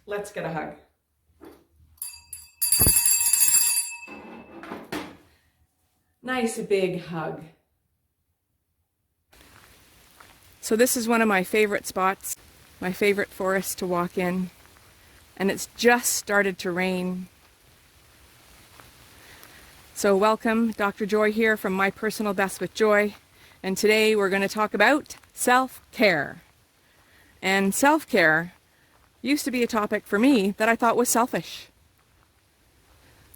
Let's get a hug. Nice big hug. So this is one of my favorite spots, my favorite forest to walk in, and it's just started to rain. So welcome, Dr. Joy here from My Personal Best with Joy, and today we're going to talk about self-care. And self-care used to be a topic for me that I thought was selfish.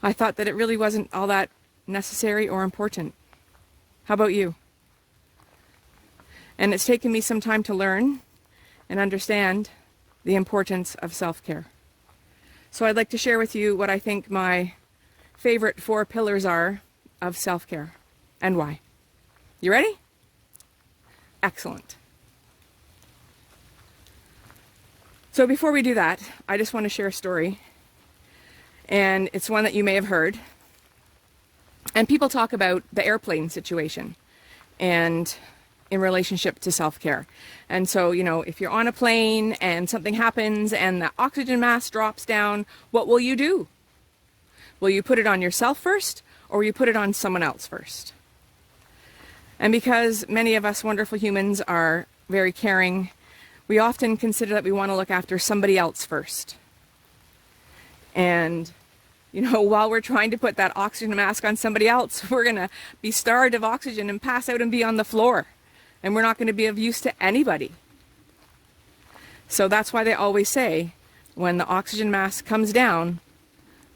I thought that it really wasn't all that necessary or important. How about you? And it's taken me some time to learn and understand the importance of self-care. So I'd like to share with you what I think my favorite 4 pillars are of self-care and why. You ready? Excellent. So before we do that, I just want to share a story. And it's one that you may have heard. And people talk about the airplane situation and in relationship to self-care. And so, if you're on a plane and something happens and the oxygen mask drops down, what will you do? Will you put it on yourself first, or will you put it on someone else first? And because many of us wonderful humans are very caring, we often consider that we want to look after somebody else first. And while we're trying to put that oxygen mask on somebody else, we're going to be starved of oxygen and pass out and be on the floor. And we're not going to be of use to anybody. So that's why they always say, when the oxygen mask comes down,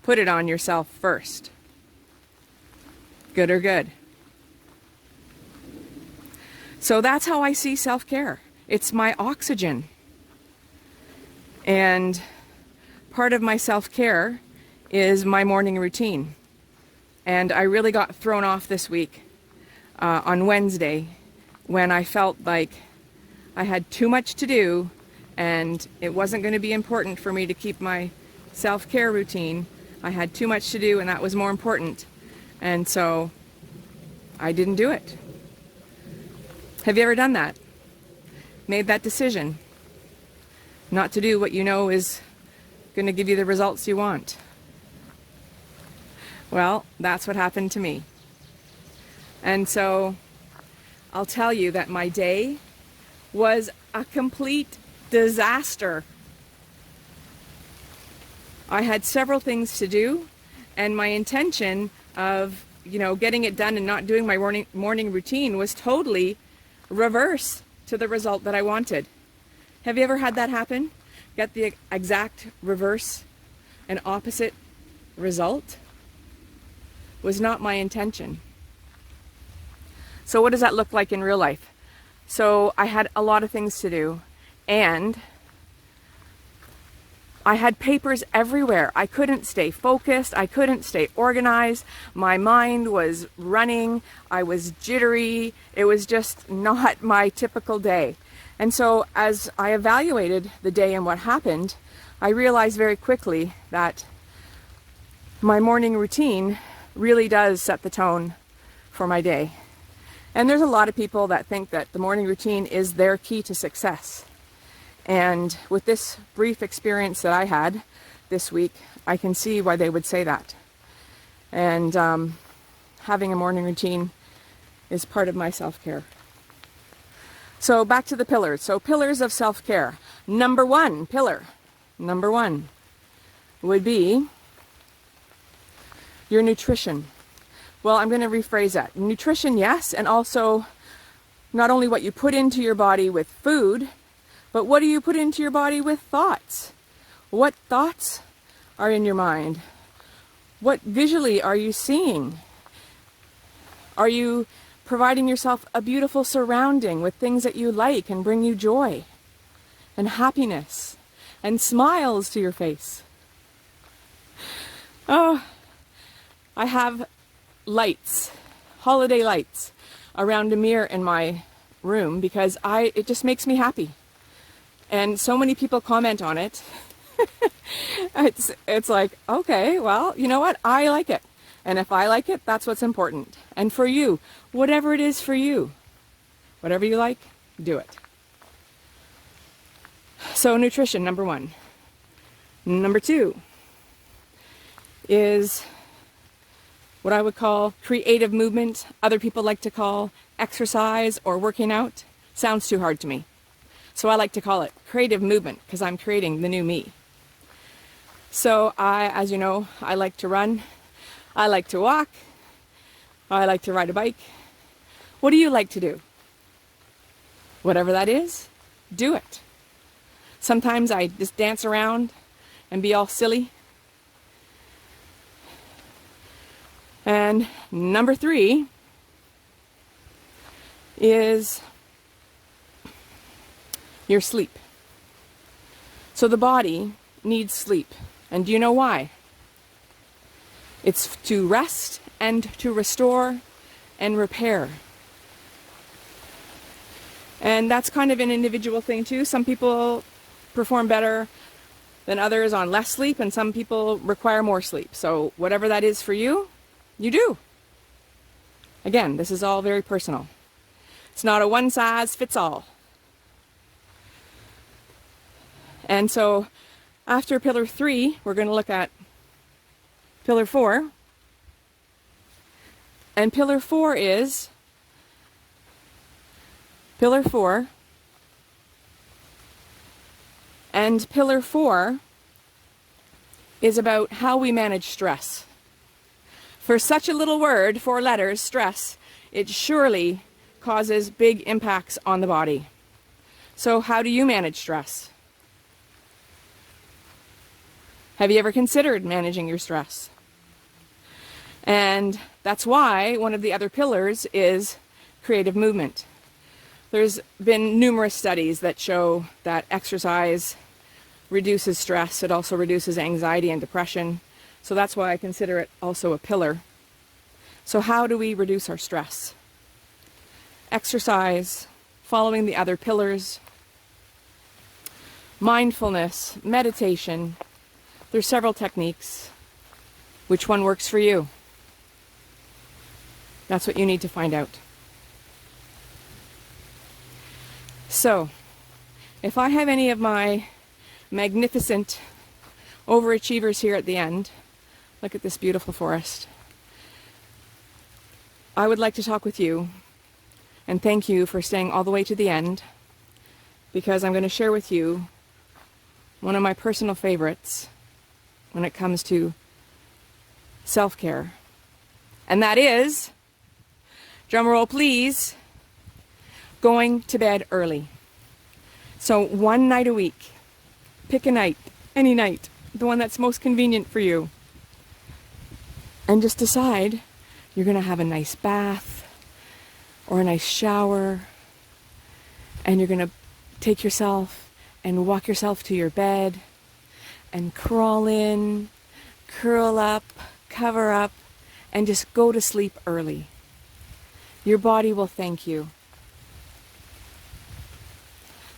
put it on yourself first. Good or good. So that's how I see self-care. It's my oxygen. And part of my self-care is my morning routine. And I really got thrown off this week on Wednesday when I felt like I had too much to do and it wasn't going to be important for me to keep my self-care routine. I had too much to do and that was more important. And so I didn't do it. Have you ever done that? Made that decision not to do what you know is going to give you the results you want? Well, that's what happened to me. And so I'll tell you that my day was a complete disaster. I had several things to do, and my intention of, getting it done and not doing my morning routine was totally reverse to the result that I wanted. Have you ever had that happen? Get the exact reverse and opposite result? Was not my intention. So what does that look like in real life? So I had a lot of things to do, and I had papers everywhere. I couldn't stay focused. I couldn't stay organized. My mind was running. I was jittery. It was just not my typical day. And so as I evaluated the day and what happened, I realized very quickly that my morning routine really does set the tone for my day. And there's a lot of people that think that the morning routine is their key to success. And with this brief experience that I had this week, I can see why they would say that. And having a morning routine is part of my self-care. So back to the pillars. So pillars of self-care. Number one would be your nutrition. Well, I'm going to rephrase that. Nutrition, yes, and also not only what you put into your body with food, but what do you put into your body with thoughts? What thoughts are in your mind? What visually are you seeing? Are you providing yourself a beautiful surrounding with things that you like and bring you joy and happiness and smiles to your face? Oh, I have lights, holiday lights, around a mirror in my room because it just makes me happy. And so many people comment on it. It's like, okay, well, you know what? I like it. And if I like it, that's what's important. And for you, whatever it is for you, whatever you like, do it. So nutrition, number one. Number 2 is what I would call creative movement. Other people like to call exercise or working out. Sounds too hard to me. So I like to call it creative movement because I'm creating the new me. So as you know, I like to run. I like to walk. I like to ride a bike. What do you like to do? Whatever that is, do it. Sometimes I just dance around and be all silly. And number 3 is your sleep. So the body needs sleep. And do you know why? It's to rest and to restore and repair. And that's kind of an individual thing too. Some people perform better than others on less sleep, and some people require more sleep. So whatever that is for you, you do. Again, this is all very personal. It's not a one size fits all. And so after pillar 3, we're going to look at pillar 4. And pillar 4 is pillar 4. And pillar 4 is about how we manage stress. For such a little word, 4 letters, stress, it surely causes big impacts on the body. So how do you manage stress? Have you ever considered managing your stress? And that's why one of the other pillars is creative movement. There's been numerous studies that show that exercise reduces stress. It also reduces anxiety and depression. So that's why I consider it also a pillar. So how do we reduce our stress? Exercise, following the other pillars, mindfulness, meditation. There's several techniques. Which one works for you? That's what you need to find out. So, if I have any of my magnificent overachievers here at the end, look at this beautiful forest. I would like to talk with you and thank you for staying all the way to the end, because I'm going to share with you one of my personal favorites when it comes to self-care. And that is, drumroll please, going to bed early. So 1 night a week. Pick a night, any night, the one that's most convenient for you. And just decide you're going to have a nice bath or a nice shower, and you're going to take yourself and walk yourself to your bed and crawl in, curl up, cover up, and just go to sleep early. Your body will thank you.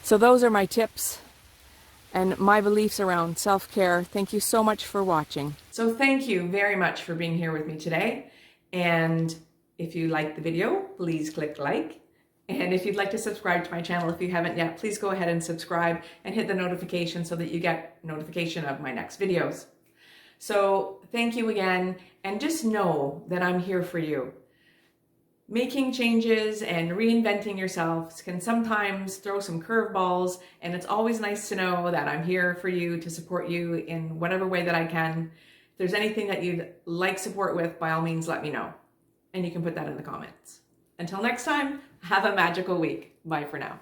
So those are my tips and my beliefs around self-care. Thank you so much for watching. So thank you very much for being here with me today. And if you liked the video, please click like. And if you'd like to subscribe to my channel, if you haven't yet, please go ahead and subscribe and hit the notification so that you get notification of my next videos. So thank you again, and just know that I'm here for you. Making changes and reinventing yourself can sometimes throw some curveballs, and it's always nice to know that I'm here for you to support you in whatever way that I can. If there's anything that you'd like support with, by all means, let me know. And you can put that in the comments. Until next time, have a magical week. Bye for now.